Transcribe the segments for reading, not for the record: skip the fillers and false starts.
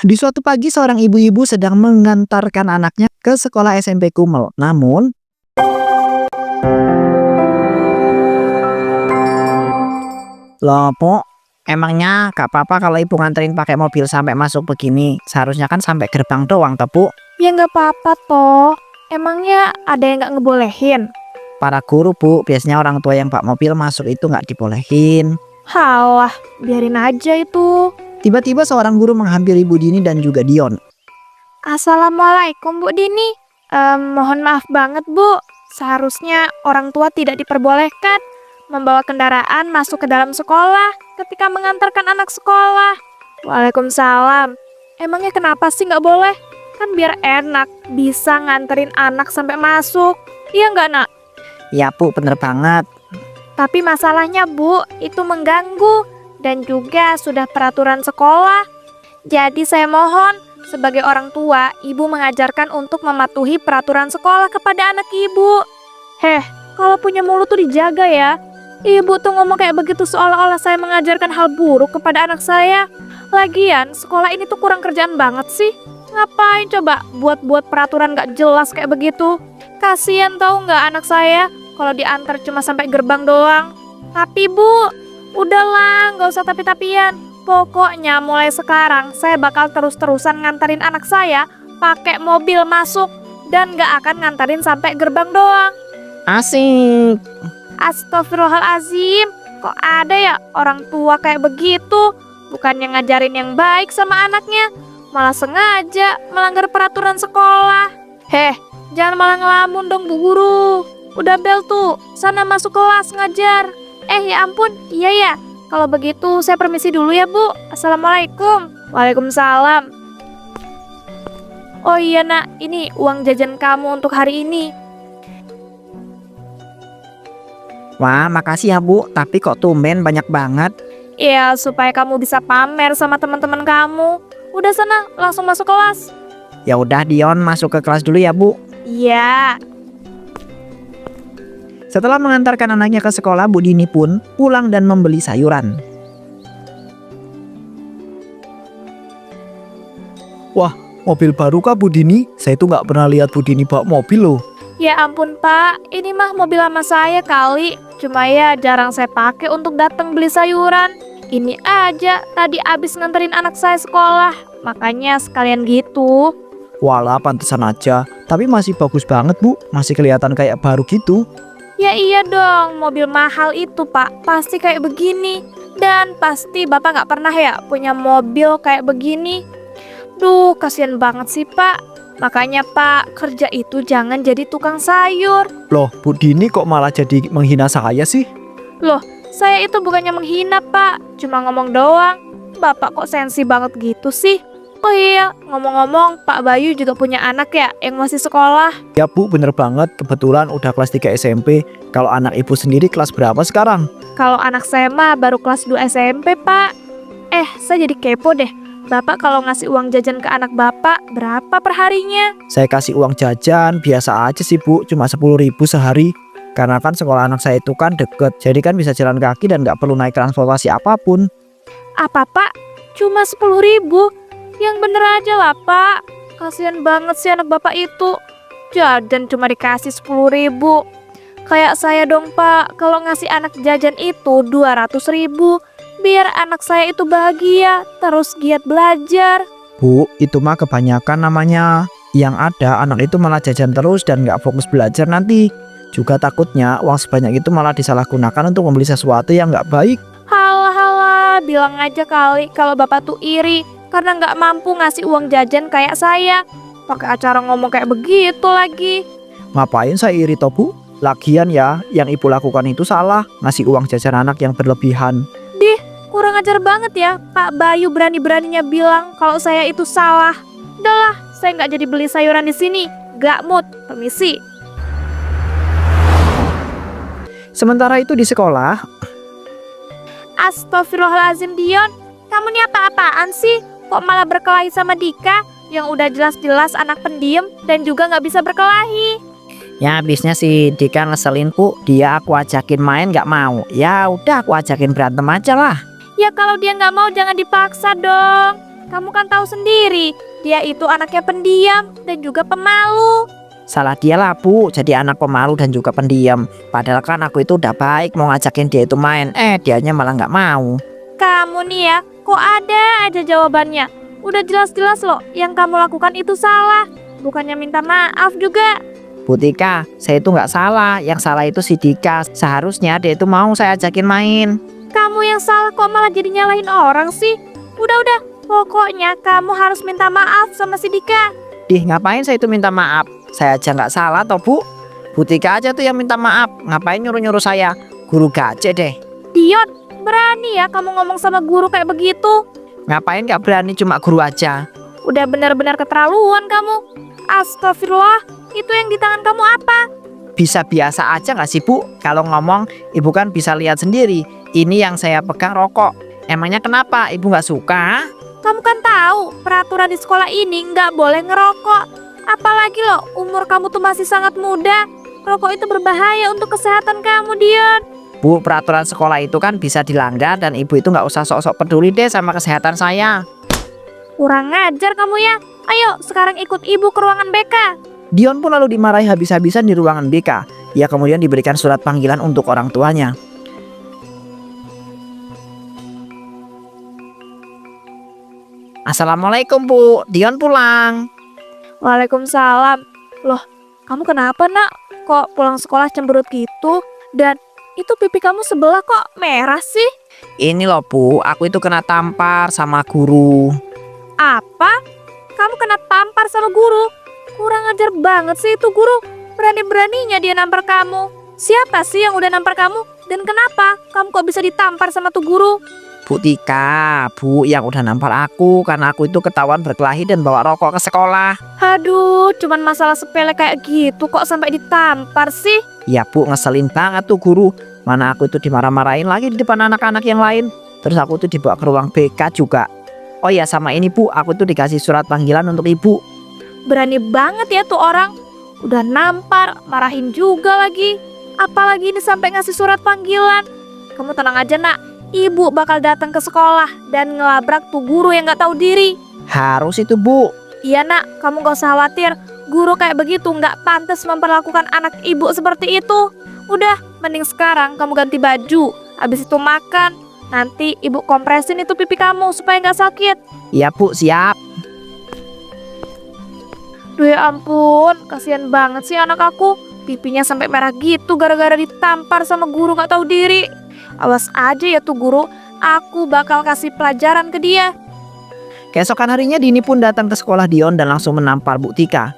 Di suatu pagi seorang ibu-ibu sedang mengantarkan anaknya ke sekolah SMP Kumel. Namun, loh, Pok, emangnya gak apa-apa kalau ibu nganterin pakai mobil sampai masuk begini? Seharusnya kan sampai gerbang doang, toh, Bu. Ya nggak apa-apa toh. Emangnya ada yang nggak ngebolehin? Para guru, Bu, biasanya orang tua yang bawa mobil masuk itu nggak dibolehin. Halah, biarin aja itu. Tiba-tiba seorang guru menghampiri Bu Dini dan juga Dion. Assalamualaikum Bu Dini. Mohon maaf banget Bu. Seharusnya orang tua tidak diperbolehkan membawa kendaraan masuk ke dalam sekolah ketika mengantarkan anak sekolah. Waalaikumsalam. Emangnya kenapa sih nggak boleh? Kan biar enak, bisa nganterin anak sampai masuk. Iya nggak nak? Ya, Bu, bener banget. Tapi masalahnya Bu, itu mengganggu dan juga sudah peraturan sekolah. Jadi saya mohon, sebagai orang tua, ibu mengajarkan untuk mematuhi peraturan sekolah kepada anak ibu. Kalau punya mulut tuh dijaga ya. Ibu tuh ngomong kayak begitu seolah-olah saya mengajarkan hal buruk kepada anak saya. Lagian, sekolah ini tuh kurang kerjaan banget sih. Ngapain coba buat-buat peraturan gak jelas kayak begitu? Kasian tahu nggak anak saya kalau diantar cuma sampai gerbang doang. Tapi Bu, udahlah, nggak usah tapi-tapian. Pokoknya mulai sekarang saya bakal terus-terusan nganterin anak saya pakai mobil masuk dan nggak akan nganterin sampai gerbang doang. Asik. Astagfirullahalazim, kok ada ya orang tua kayak begitu? Bukannya ngajarin yang baik sama anaknya, malah sengaja melanggar peraturan sekolah. Jangan malah ngelamun dong Bu Guru. Udah bel tuh, sana masuk kelas ngajar. Ya ampun, iya ya. Kalau begitu saya permisi dulu ya Bu. Assalamualaikum. Waalaikumsalam. Oh iya nak, ini uang jajan kamu untuk hari ini. Wah, makasih ya, Bu. Tapi kok tumben banyak banget? Ya, supaya kamu bisa pamer sama teman-teman kamu. Udah sana, langsung masuk kelas. Ya udah, Dion masuk ke kelas dulu ya, Bu. Iya. Setelah mengantarkan anaknya ke sekolah, Bu Dini pun pulang dan membeli sayuran. Wah, mobil baru kah Bu Dini? Saya tuh nggak pernah lihat Bu Dini bawa mobil loh. Ya ampun Pak, ini mah mobil lama saya kali. Cuma ya jarang saya pakai untuk datang beli sayuran. Ini aja tadi abis nganterin anak saya sekolah, makanya sekalian gitu. Walah, pantesan aja. Tapi masih bagus banget, Bu. Masih kelihatan kayak baru gitu. Ya iya dong, mobil mahal itu Pak, pasti kayak begini. Dan pasti Bapak nggak pernah ya punya mobil kayak begini. Duh, kasihan banget sih Pak. Makanya Pak, kerja itu jangan jadi tukang sayur. Loh, Bu Dini kok malah jadi menghina saya sih? Loh, saya itu bukannya menghina Pak, cuma ngomong doang. Bapak kok sensi banget gitu sih? Oh iya, ngomong-ngomong Pak Bayu juga punya anak ya yang masih sekolah? Ya Bu, bener banget. Kebetulan udah kelas 3 SMP. Kalau anak ibu sendiri kelas berapa sekarang? Kalau anak saya mah baru kelas 2 SMP Pak. Saya jadi kepo deh. Bapak kalau ngasih uang jajan ke anak Bapak berapa perharinya? Saya kasih uang jajan biasa aja sih Bu, cuma 10.000 sehari. Karena kan sekolah anak saya itu kan deket, jadi kan bisa jalan kaki dan gak perlu naik transportasi apapun. Apa Pak? Cuma 10.000? Yang bener aja lah Pak. Kasian banget sih anak Bapak itu. Jajan cuma dikasih 10.000. Kayak saya dong Pak, kalau ngasih anak jajan itu 200.000. Biar anak saya itu bahagia, terus giat belajar. Bu, itu mah kebanyakan namanya. Yang ada anak itu malah jajan terus dan gak fokus belajar nanti. Juga takutnya uang sebanyak itu malah disalahgunakan untuk membeli sesuatu yang gak baik. Halah, bilang aja kali kalau Bapak tuh iri karena gak mampu ngasih uang jajan kayak saya. Pakai acara ngomong kayak begitu lagi. Ngapain saya iri toh Bu? Lagian ya, yang ibu lakukan itu salah. Ngasih uang jajan anak yang berlebihan. Kurang ajar banget ya, Pak Bayu berani-beraninya bilang kalau saya itu salah. Udahlah, saya nggak jadi beli sayuran di sini. Gak mood, permisi. Sementara itu di sekolah, Astagfirullahalazim Dion, kamu nih apa-apaan sih? Kok malah berkelahi sama Dika yang udah jelas-jelas anak pendiam dan juga nggak bisa berkelahi? ya habisnya si Dika ngeselin Bu. Dia aku ajakin main gak mau. Ya udah aku ajakin berantem aja lah. Ya kalau dia nggak mau jangan dipaksa dong. Kamu kan tahu sendiri, dia itu anaknya pendiam dan juga pemalu. Salah dia lah Bu, jadi anak pemalu dan juga pendiam. Padahal kan aku itu udah baik mau ngajakin dia itu main, dianya malah nggak mau. Kamu nih ya, kok ada aja jawabannya. Udah jelas-jelas loh, yang kamu lakukan itu salah. Bukannya minta maaf juga. Bu Tika, saya itu nggak salah, yang salah itu si Dika. Seharusnya dia itu mau saya ajakin main. Kamu yang salah kok malah jadi nyalahin orang sih. Udah, pokoknya kamu harus minta maaf sama si Dika. Dih, ngapain saya itu minta maaf? Saya aja nggak salah toh Bu. Bu Tika aja tuh yang minta maaf. Ngapain nyuruh-nyuruh saya? Guru gajah deh. Dion, berani ya kamu ngomong sama guru kayak begitu? Ngapain nggak berani, cuma guru aja. Udah benar-benar keterlaluan kamu. Astagfirullah, itu yang di tangan kamu apa? Bisa biasa aja nggak sih Bu? Kalau ngomong, Ibu kan bisa lihat sendiri. Ini yang saya pegang rokok. Emangnya kenapa? Ibu nggak suka? Kamu kan tahu peraturan di sekolah ini nggak boleh ngerokok. Apalagi loh, umur kamu tuh masih sangat muda. Rokok itu berbahaya untuk kesehatan kamu, Dion. Bu, peraturan sekolah itu kan bisa dilanggar dan Ibu itu nggak usah sok-sok peduli deh sama kesehatan saya. Kurang ngajar kamu ya. Ayo, sekarang ikut ibu ke ruangan BK. Dion pun lalu dimarahi habis-habisan di ruangan BK. Ia kemudian diberikan surat panggilan untuk orang tuanya. Assalamualaikum Bu, Dion pulang. Waalaikumsalam. Loh, kamu kenapa nak? Kok pulang sekolah cemberut gitu? Dan itu pipi kamu sebelah kok merah sih? Ini loh Bu, aku itu kena tampar sama guru. Apa? Kamu kena tampar sama guru? Kurang ajar banget sih itu guru. Berani-beraninya dia nampar kamu. Siapa sih yang udah nampar kamu? Dan kenapa kamu kok bisa ditampar sama tuh guru? Bu Tika, Bu yang udah nampar aku karena aku itu ketahuan berkelahi dan bawa rokok ke sekolah. Aduh, cuman masalah sepele kayak gitu kok sampai ditampar sih? Ya Bu, ngeselin banget tuh guru. Mana aku itu dimarah-marahin lagi di depan anak-anak yang lain. Terus aku tuh dibawa ke ruang BK juga. Oh ya, sama ini Bu, aku tuh dikasih surat panggilan untuk Ibu. Berani banget ya tuh orang. Udah nampar, marahin juga lagi. Apalagi ini sampai ngasih surat panggilan. Kamu tenang aja nak. Ibu bakal datang ke sekolah dan ngelabrak tuh guru yang gak tahu diri. Harus itu Bu. Iya nak, kamu gak usah khawatir. Guru kayak begitu gak pantas memperlakukan anak ibu seperti itu. Udah, mending sekarang kamu ganti baju. Habis itu makan. Nanti ibu kompresin itu pipi kamu supaya gak sakit. Iya Bu, siap. Duh ya ampun, kasihan banget sih anak aku. Pipinya sampai merah gitu gara-gara ditampar sama guru gak tahu diri. Awas aja ya tuh guru, aku bakal kasih pelajaran ke dia. Keesokan harinya Dini pun datang ke sekolah Dion dan langsung menampar Bu Tika.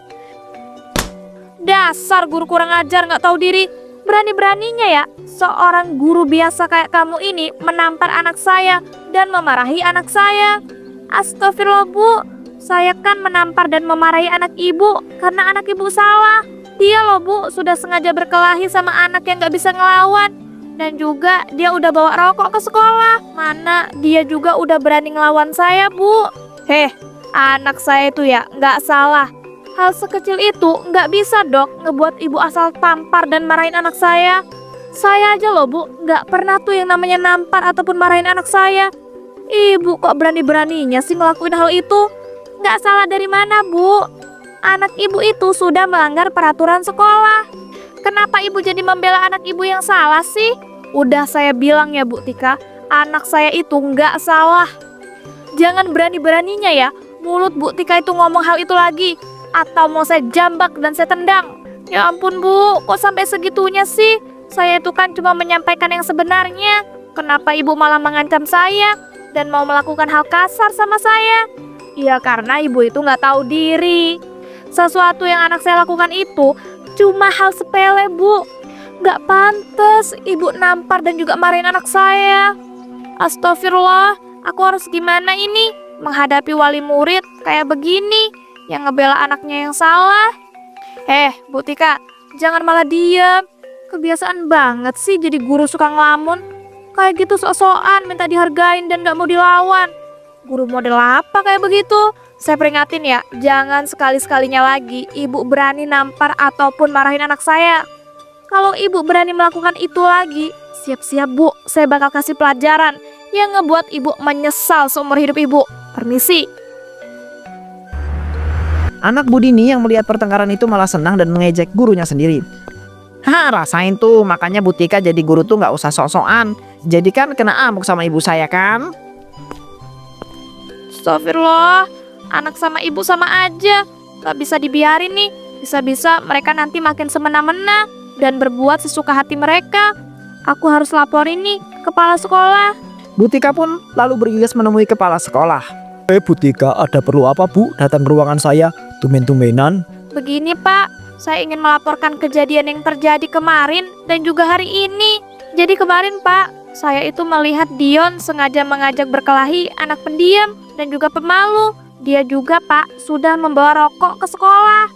Dasar guru kurang ajar gak tahu diri. Berani-beraninya ya seorang guru biasa kayak kamu ini menampar anak saya dan memarahi anak saya. Astagfirullah Bu, saya kan menampar dan memarahi anak ibu karena anak ibu salah. Dia loh Bu sudah sengaja berkelahi sama anak yang gak bisa ngelawan. Dan juga dia udah bawa rokok ke sekolah. Mana dia juga udah berani ngelawan saya Bu. Anak saya itu ya gak salah. Hal sekecil itu gak bisa dok ngebuat ibu asal tampar dan marahin anak saya. Saya aja loh Bu gak pernah tuh yang namanya nampar ataupun marahin anak saya. Ibu kok berani-beraninya sih ngelakuin hal itu? Gak salah dari mana Bu? Anak ibu itu sudah melanggar peraturan sekolah. Kenapa ibu jadi membela anak ibu yang salah sih? Udah saya bilang ya Bu Tika, anak saya itu nggak salah. Jangan berani-beraninya ya mulut Bu Tika itu ngomong hal itu lagi. Atau mau saya jambak dan saya tendang. Ya ampun Bu, kok sampai segitunya sih? Saya itu kan cuma menyampaikan yang sebenarnya. Kenapa ibu malah mengancam saya dan mau melakukan hal kasar sama saya? Ya karena ibu itu nggak tahu diri. Sesuatu yang anak saya lakukan itu cuma hal sepele Bu. Gak pantas ibu nampar dan juga marahin anak saya. Astagfirullah, aku harus gimana ini? Menghadapi wali murid kayak begini yang ngebela anaknya yang salah. Bu Tika, jangan malah diam. Kebiasaan banget sih jadi guru suka ngelamun. Kayak gitu sok-sokan minta dihargain dan gak mau dilawan. Guru model apa kayak begitu? Saya peringatin ya, jangan sekali-sekalinya lagi ibu berani nampar ataupun marahin anak saya. Kalau ibu berani melakukan itu lagi, siap-siap Bu, saya bakal kasih pelajaran yang ngebuat ibu menyesal seumur hidup ibu. Permisi. Anak Bu Dini yang melihat pertengkaran itu malah senang dan mengejek gurunya sendiri. Rasain tuh, makanya Bu Tika jadi guru tuh nggak usah sok-sokan. Jadi kan kena amuk sama ibu saya kan? Astagfirullah, anak sama ibu sama aja. Gak bisa dibiarin nih. Bisa-bisa mereka nanti makin semena-mena dan berbuat sesuka hati mereka. Aku harus laporin nih ke kepala sekolah. Bu Tika pun lalu bergegas menemui kepala sekolah. Bu Tika, ada perlu apa Bu datang ke ruangan saya? Tumen-tumenan. Begini Pak, saya ingin melaporkan kejadian yang terjadi kemarin dan juga hari ini. Jadi kemarin Pak, saya itu melihat Dion sengaja mengajak berkelahi anak pendiam dan juga pemalu. Dia juga Pak sudah membawa rokok ke sekolah.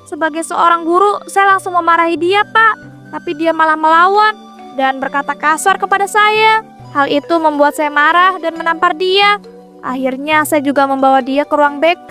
Sebagai seorang guru, saya langsung memarahi dia Pak. Tapi dia malah melawan dan berkata kasar kepada saya. Hal itu membuat saya marah dan menampar dia. Akhirnya saya juga membawa dia ke ruang BK,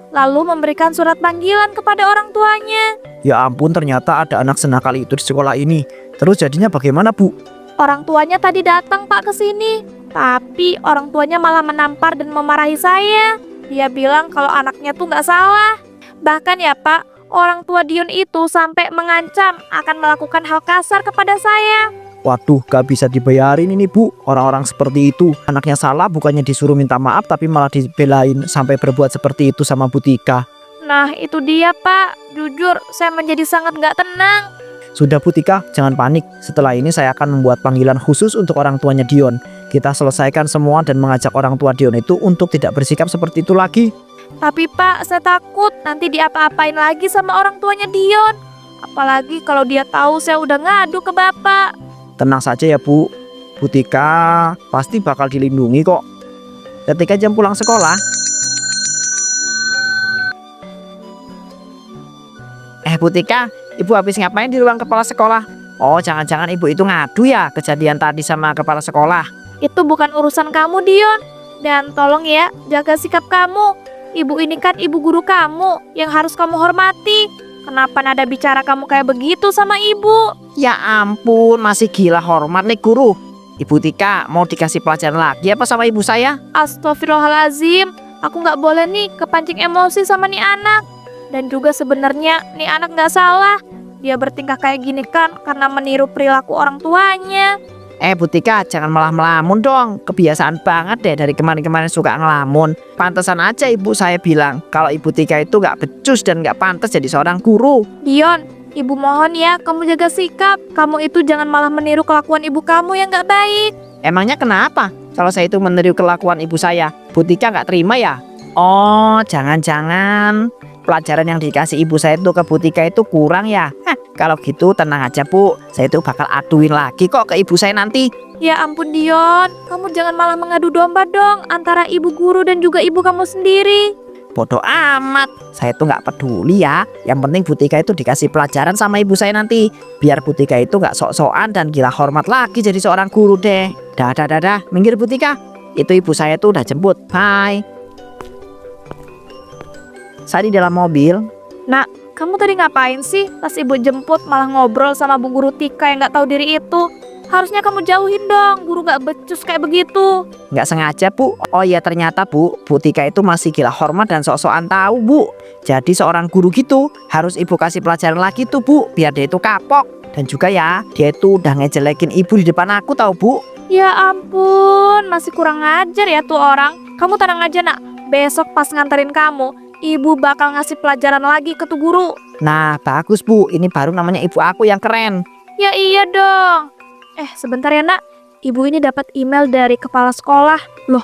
lalu memberikan surat panggilan kepada orang tuanya. Ya ampun, ternyata ada anak senakal itu di sekolah ini. Terus jadinya bagaimana Bu? Orang tuanya tadi datang Pak ke sini, tapi orang tuanya malah menampar dan memarahi saya. Dia bilang kalau anaknya tuh nggak salah. Bahkan ya Pak, orang tua Dion itu sampai mengancam akan melakukan hal kasar kepada saya. Waduh, gak bisa dibayarin ini Bu. Orang-orang seperti itu, anaknya salah bukannya disuruh minta maaf tapi malah dibelain sampai berbuat seperti itu sama Bu Tika. Nah itu dia Pak, jujur saya menjadi sangat nggak tenang. Sudah Bu Tika, jangan panik. Setelah ini saya akan membuat panggilan khusus untuk orang tuanya Dion. Kita selesaikan semua dan mengajak orang tua Dion itu untuk tidak bersikap seperti itu lagi. Tapi Pak, saya takut nanti diapa-apain lagi sama orang tuanya Dion. Apalagi kalau dia tahu saya udah ngadu ke Bapak. Tenang saja ya Bu. Bu Tika pasti bakal dilindungi kok. Ketika jam pulang sekolah, Bu Tika, Ibu habis ngapain di ruang kepala sekolah? Oh, jangan-jangan Ibu itu ngadu ya kejadian tadi sama kepala sekolah. Itu bukan urusan kamu Dion. Dan tolong ya, jaga sikap kamu. Ibu ini kan ibu guru kamu yang harus kamu hormati. Kenapa nada bicara kamu kayak begitu sama ibu? Ya ampun, masih gila hormat nih guru. Ibu Tika mau dikasih pelajaran lagi apa sama ibu saya? Astagfirullahalazim, aku nggak boleh nih kepancing emosi sama nih anak. Dan juga sebenarnya nih anak nggak salah. Dia bertingkah kayak gini kan karena meniru perilaku orang tuanya. Bu Tika, jangan malah melamun dong. Kebiasaan banget deh dari kemarin-kemarin suka ngelamun. Pantesan aja ibu saya bilang kalau Ibu Tika itu gak becus dan gak pantas jadi seorang guru. Dion, ibu mohon ya kamu jaga sikap. Kamu itu jangan malah meniru kelakuan ibu kamu yang gak baik. Emangnya kenapa? Kalau saya itu meniru kelakuan ibu saya, Bu Tika gak terima ya? Oh, jangan-jangan pelajaran yang dikasih ibu saya itu ke Bu Tika itu kurang ya? Kalau gitu tenang aja Bu, saya itu bakal aduin lagi kok ke ibu saya nanti. Ya ampun Dion, kamu jangan malah mengadu domba dong antara ibu guru dan juga ibu kamu sendiri. Bodoh amat, saya tuh gak peduli ya. Yang penting Bu Tika itu dikasih pelajaran sama ibu saya nanti. Biar Bu Tika itu gak sok-sokan dan gila hormat lagi jadi seorang guru deh. Dah, minggir Bu Tika. Itu ibu saya tuh udah jemput, bye. Saat di dalam mobil, Nak, kamu tadi ngapain sih? Pas ibu jemput malah ngobrol sama Bu Guru Tika yang gak tahu diri itu. Harusnya kamu jauhin dong, guru gak becus kayak begitu. nggak sengaja Bu. Oh iya ternyata Bu Tika itu masih gila hormat dan sok-sokan tahu Bu. Jadi seorang guru gitu harus ibu kasih pelajaran lagi tuh Bu, biar dia itu kapok. Dan juga ya, dia itu udah ngejelekin ibu di depan aku tahu Bu. Ya ampun, masih kurang ajar ya tuh orang. Kamu tenang aja Nak, besok pas nganterin kamu, ibu bakal ngasih pelajaran lagi ke tuh guru. Nah bagus Bu, ini baru namanya ibu aku yang keren. Ya iya dong. Sebentar ya Nak, ibu ini dapat email dari kepala sekolah. Loh,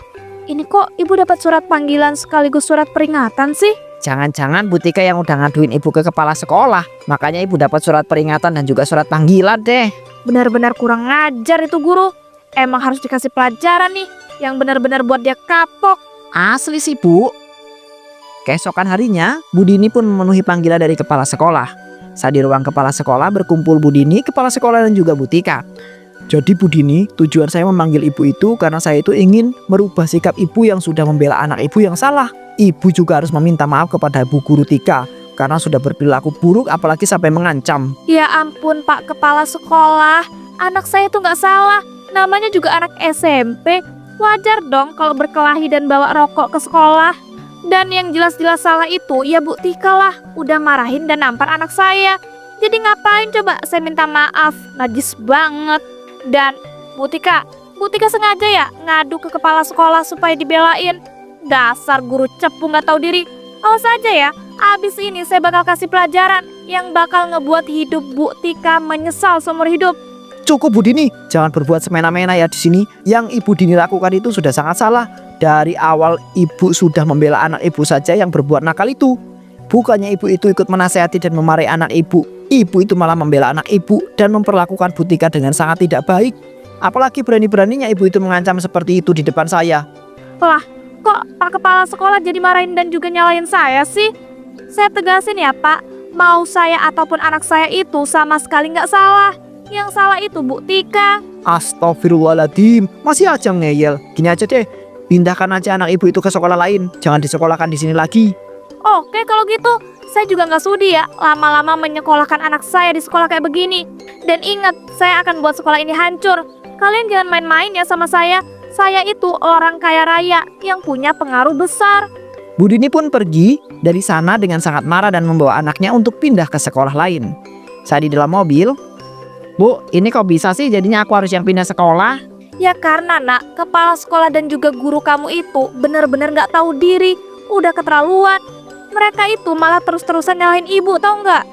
ini kok ibu dapat surat panggilan sekaligus surat peringatan sih? Jangan-jangan Bu Tika yang udah ngaduin ibu ke kepala sekolah. Makanya ibu dapat surat peringatan dan juga surat panggilan deh. Benar-benar kurang ngajar itu guru. Emang harus dikasih pelajaran nih, yang benar-benar buat dia kapok. Asli sih Bu. Keesokan harinya, Bu Dini pun memenuhi panggilan dari kepala sekolah. Saat di ruang kepala sekolah berkumpul Bu Dini, kepala sekolah dan juga Bu Tika. Jadi Bu Dini, tujuan saya memanggil ibu itu karena saya itu ingin merubah sikap ibu yang sudah membela anak ibu yang salah. Ibu juga harus meminta maaf kepada Bu Guru Tika karena sudah berperilaku buruk apalagi sampai mengancam. Ya ampun Pak Kepala Sekolah, anak saya itu nggak salah. Namanya juga anak SMP. Wajar dong kalau berkelahi dan bawa rokok ke sekolah. Dan yang jelas-jelas salah itu ya Bu Tika lah, udah marahin dan nampar anak saya. Jadi ngapain coba saya minta maaf, najis banget. Dan Bu Tika sengaja ya ngadu ke kepala sekolah supaya dibelain. Dasar guru cepu gak tahu diri. Awas aja ya, abis ini saya bakal kasih pelajaran yang bakal ngebuat hidup Bu Tika menyesal seumur hidup. Cukup Bu Dini, jangan berbuat semena-mena ya di sini. Yang Ibu Dini lakukan itu sudah sangat salah. Dari awal Ibu sudah membela anak Ibu saja yang berbuat nakal itu. Bukannya Ibu itu ikut menasehati dan memarahi anak Ibu. Ibu itu malah membela anak Ibu dan memperlakukan Bu Tika dengan sangat tidak baik. Apalagi berani-beraninya Ibu itu mengancam seperti itu di depan saya. Lah, kok Pak Kepala Sekolah jadi marahin dan juga nyalain saya sih? Saya tegasin ya Pak, mau saya ataupun anak saya itu sama sekali nggak salah. Yang salah itu Bu Tika. Astagfirullahaladzim, masih aja ngeyel. Gini aja deh, pindahkan aja anak Ibu itu ke sekolah lain. Jangan disekolahkan di sini lagi. Oke kalau gitu, saya juga nggak sudi ya lama-lama menyekolahkan anak saya di sekolah kayak begini. Dan ingat, saya akan buat sekolah ini hancur. Kalian jangan main-main ya sama saya. Saya itu orang kaya raya yang punya pengaruh besar. Bu Dini pun pergi dari sana dengan sangat marah dan membawa anaknya untuk pindah ke sekolah lain. Saat di dalam mobil, Bu, ini kok bisa sih jadinya aku harus yang pindah sekolah? Ya karena nak, kepala sekolah dan juga guru kamu itu benar-benar nggak tahu diri. Udah keterlaluan. Mereka itu malah terus-terusan nyalahin ibu, tau nggak?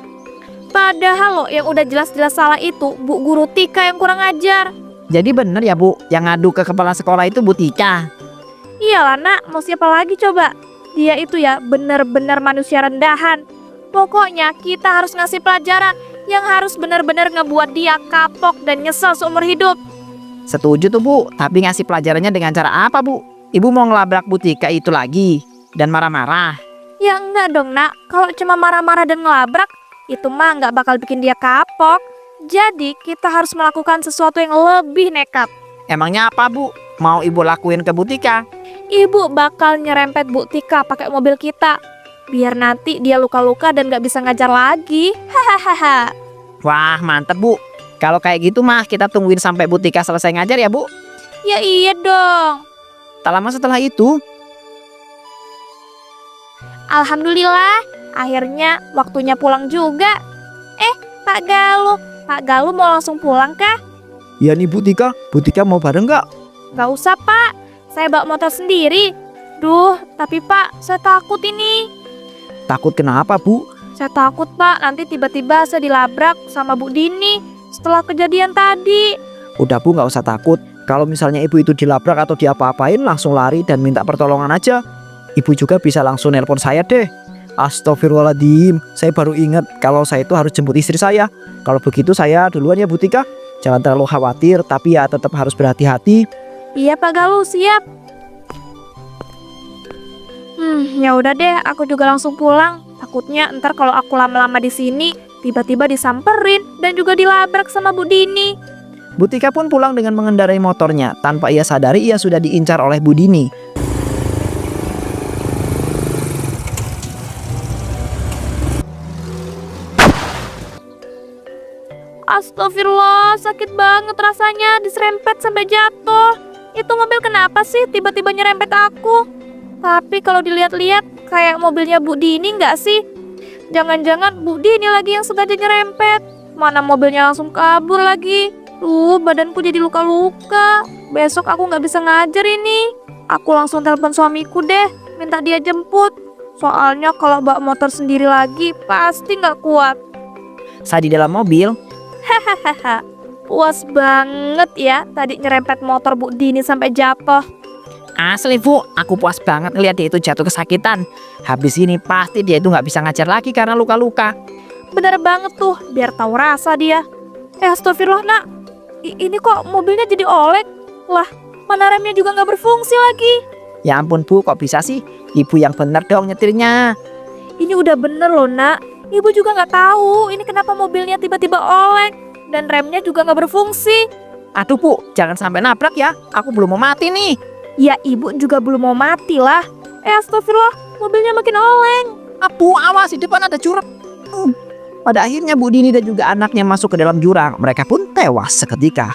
Padahal loh yang udah jelas-jelas salah itu Bu Guru Tika yang kurang ajar. Jadi bener ya Bu, yang ngadu ke kepala sekolah itu Bu Tika? Iyalah nak, mau siapa lagi coba? Dia itu ya benar-benar manusia rendahan. Pokoknya kita harus ngasih pelajaran yang harus benar-benar ngebuat dia kapok dan nyesel seumur hidup. Setuju tuh Bu, tapi ngasih pelajarannya dengan cara apa Bu? Ibu mau ngelabrak Bu Tika itu lagi dan marah-marah? Ya enggak dong nak, kalau cuma marah-marah dan ngelabrak, itu mah nggak bakal bikin dia kapok. Jadi kita harus melakukan sesuatu yang lebih nekat. Emangnya apa Bu? Mau Ibu lakuin ke Bu Tika? Ibu bakal nyerempet Bu Tika pakai mobil kita. Biar nanti dia luka-luka dan gak bisa ngajar lagi. Hahaha. Wah mantep Bu. Kalau kayak gitu mah kita tungguin sampai Bu Tika selesai ngajar ya Bu. Ya iya dong. Tak lama setelah itu, Alhamdulillah, akhirnya waktunya pulang juga. Pak Galuh mau langsung pulang kah? ya nih Bu Tika mau bareng nggak? Gak usah Pak, saya bawa motor sendiri. Duh, tapi Pak, saya takut ini. Takut kenapa Bu? Saya takut Pak, nanti tiba-tiba saya dilabrak sama Bu Dini setelah kejadian tadi. Udah Bu nggak usah takut. Kalau misalnya Ibu itu dilabrak atau diapa-apain langsung lari dan minta pertolongan aja. Ibu juga bisa langsung nelpon saya deh. Astagfirullahaladzim, saya baru ingat kalau saya itu harus jemput istri saya. Kalau begitu saya duluan ya Bu Tika. Jangan terlalu khawatir, tapi ya tetap harus berhati-hati. Iya Pak Galuh, siap. Ya udah deh, aku juga langsung pulang. Takutnya ntar kalau aku lama-lama di sini, tiba-tiba disamperin dan juga dilabrak sama Bu Dini. Bu Tika pun pulang dengan mengendarai motornya. Tanpa ia sadari ia sudah diincar oleh Bu Dini. Astagfirullah, sakit banget rasanya diserempet sampai jatuh. Itu mobil kenapa sih tiba-tiba nyerempet aku? Tapi kalau dilihat-lihat kayak mobilnya Bu Dini nggak sih? Jangan-jangan Bu Dini lagi yang sengaja nyerempet. Mana mobilnya langsung kabur lagi. Badanku jadi luka-luka. Besok aku nggak bisa ngajar ini. Aku langsung telepon suamiku deh, minta dia jemput. Soalnya kalau bawa motor sendiri lagi pasti nggak kuat. Saat di dalam mobil, Hahaha, puas banget ya tadi nyerempet motor Bu Dini sampai jatuh. asli Bu, aku puas banget ngeliat dia itu jatuh kesakitan. Habis ini pasti dia itu nggak bisa ngajar lagi karena luka-luka. Bener banget tuh, biar tahu rasa dia. Astagfirullah nak, ini kok mobilnya jadi oleng? Lah, mana remnya juga nggak berfungsi lagi. Ya ampun Bu, kok bisa sih? Ibu yang bener dong nyetirnya. Ini udah bener loh nak. Ibu juga nggak tahu ini kenapa mobilnya tiba-tiba oleng dan remnya juga nggak berfungsi. Aduh Bu, jangan sampai nabrak ya. Aku belum mau mati nih. Ya ibu juga belum mau mati lah. Astagfirullah, mobilnya makin oleng. Bu, awas di depan ada jurang. Pada akhirnya Bu Dini dan juga anaknya masuk ke dalam jurang. Mereka pun tewas seketika.